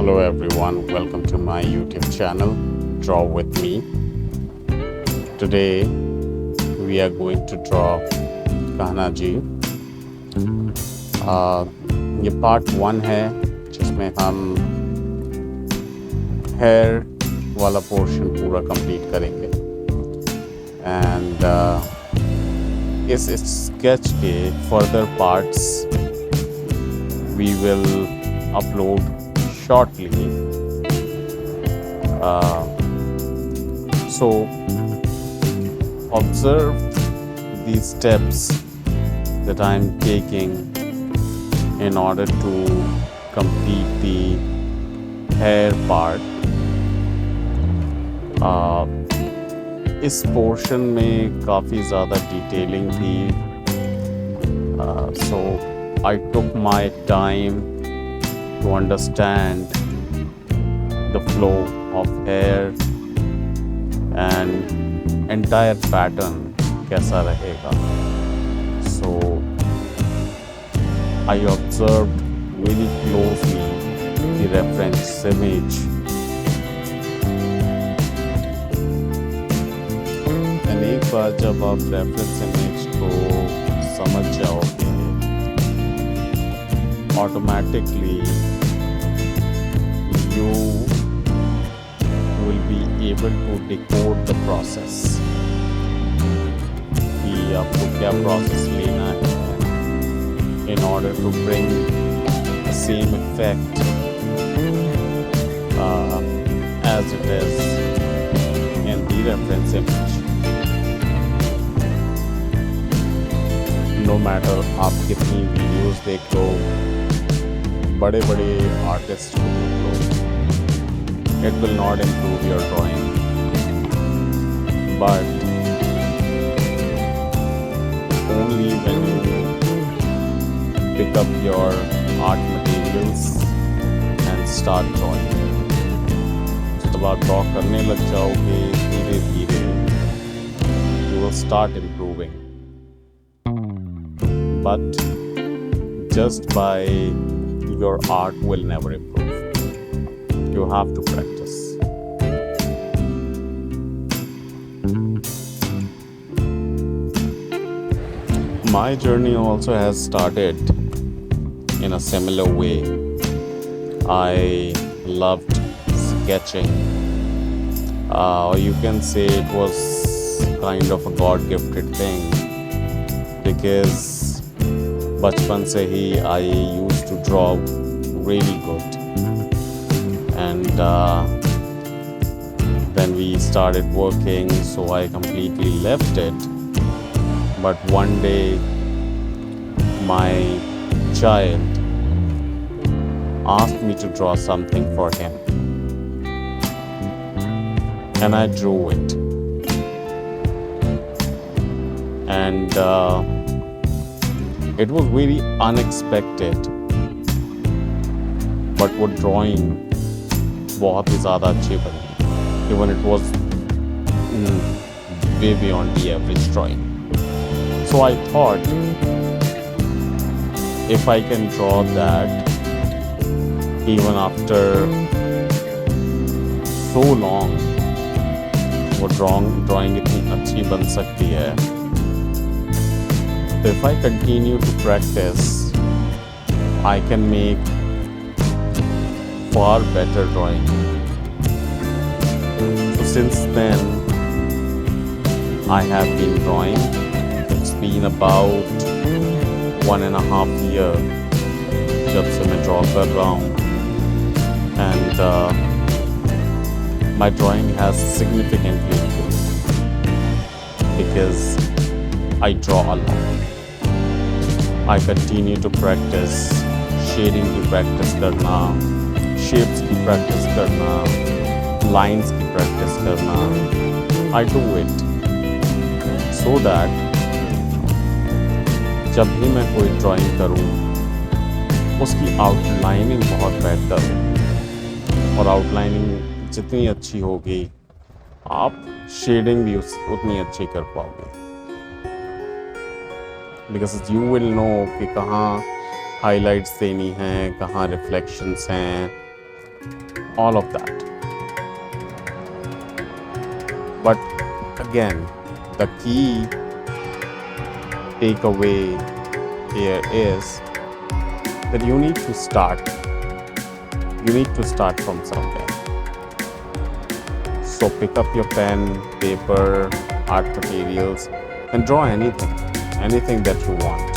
Hello everyone, welcome to my YouTube channel Draw with me. Today we are going to draw कहना जी. ये part 1 है जिसमें हम hair वाला पोर्शन पूरा कंप्लीट करेंगे एंड इस स्केच के further parts we will upload shortly. So observe these steps that I'm taking in order to complete the hair part. इस पोर्शन में काफ़ी ज़्यादा डिटेलिंग थी, so I took my time to understand the flow of hair and entire pattern कैसा रहेगा. So I observed very closely the reference image and एक बार जब आप reference image को समझ जाओगे automatically you will be able to decode the process कि आपको क्या process लेना है in order to bring the same effect as it is in the reference image. No matter आप कितनी वीडियोस देख लो, बड़े बड़े आर्टिस्ट को देख लो, it will not improve your drawing, but only when you pick up your art materials and start drawing. जब आप draw करने लग जाओगे धीरे धीरे you will start improving, but just by your art will never improve. You have to practice. My journey also has started in a similar way. I loved sketching. Or you can say it was kind of a God-gifted thing because बचपन से ही I used to draw really good, and then we started working, so I completely left it. But one day my child asked me to draw something for him, and I drew it, and it was very unexpected, but वो drawing बहुत ही ज़्यादा अच्छी बनी. Even it was way beyond the average drawing. So I thought if I can draw that even after so long, वो drawing इतनी अच्छी बन सकती है. So if I continue to practice, I can make far better drawing. So since then, I have been drawing. It's been about 1.5 years जब से मैं draw कर रहा हूँ, and my drawing has significantly improved because I draw a lot. I continue to practice, shading की practice करना, shapes की practice करना, lines की practice करना. I do it so that जब भी मैं कोई drawing करूँ उसकी outlining बहुत बेहतर हो, और outlining जितनी अच्छी होगी आप shading भी उतनी अच्छी कर पाओगे. because you will know कि कहाँ हाइलाइट्स देनी हैं, कहाँ रिफ्लेक्शंस हैं, all of that. But again, the key takeaway here is that you need to start. You need to start from somewhere. So pick up your pen, paper, art materials, and draw anything that you want.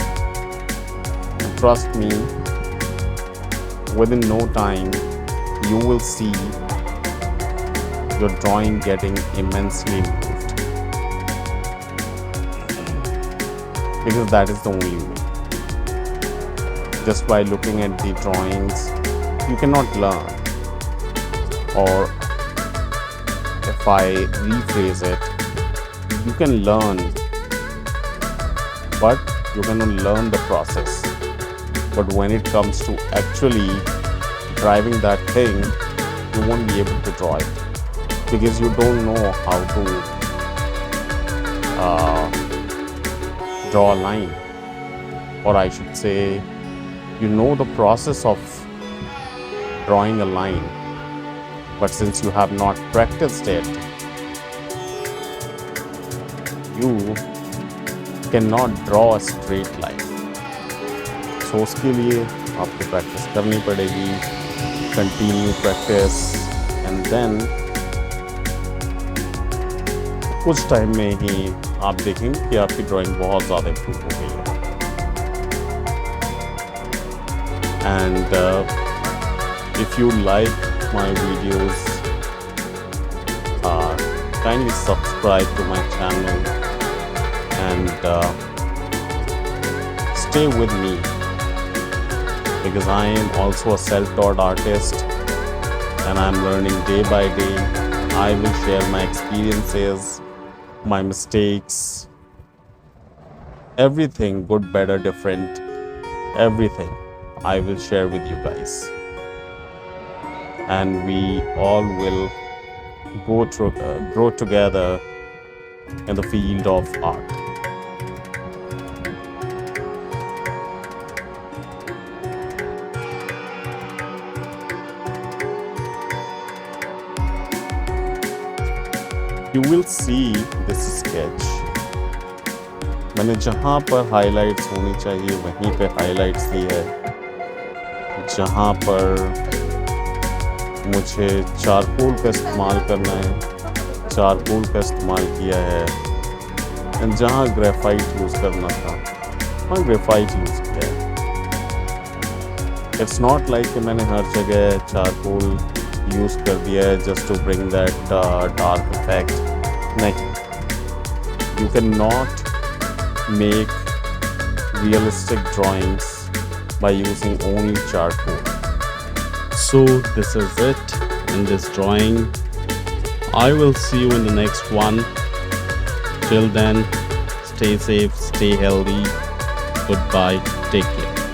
And trust me, within no time, you will see your drawing getting immensely improved. Because that is the only way. Just by looking at the drawings, you cannot learn. Or if I rephrase it, you can learn, but you cannot learn the process. But when it comes to actually driving that thing, you won't be able to draw it because you don't know how to draw a line, or I should say, you know the process of drawing a line, but since you have not practiced it, you cannot draw a straight line. So उसके लिए आपको practice करनी पड़ेगी, continue practice, and then कुछ time में ही आप देखेंगे कि आपकी ड्राइंग बहुत ज़्यादा इम्प्रूव हो गई है. And if you like my videos, kindly subscribe to my channel and stay with me, because I am also a self-taught artist and I'm learning day by day. I will share my experiences, my mistakes, everything, good, better, different, everything I will share with you guys. And we all will grow together in the field of art. You will see this sketch. मैंने जहाँ पर highlights होनी चाहिए वहीं पे highlights दी है. जहाँ पर मुझे चारकोल का इस्तेमाल करना है, चारकोल का इस्तेमाल किया है. एंड जहाँ ग्रेफाइट यूज़ करना था, वहाँ ग्रेफाइट यूज़ किया है. इट्स नॉट लाइक कि मैंने हर जगह चारकोल यूज़ कर दिया है just to bring that dark effect. नहीं, you cannot make realistic drawings by using only charcoal. So this is it in this drawing. I will see you in the next one. Till then, stay safe, stay healthy. Goodbye, take care.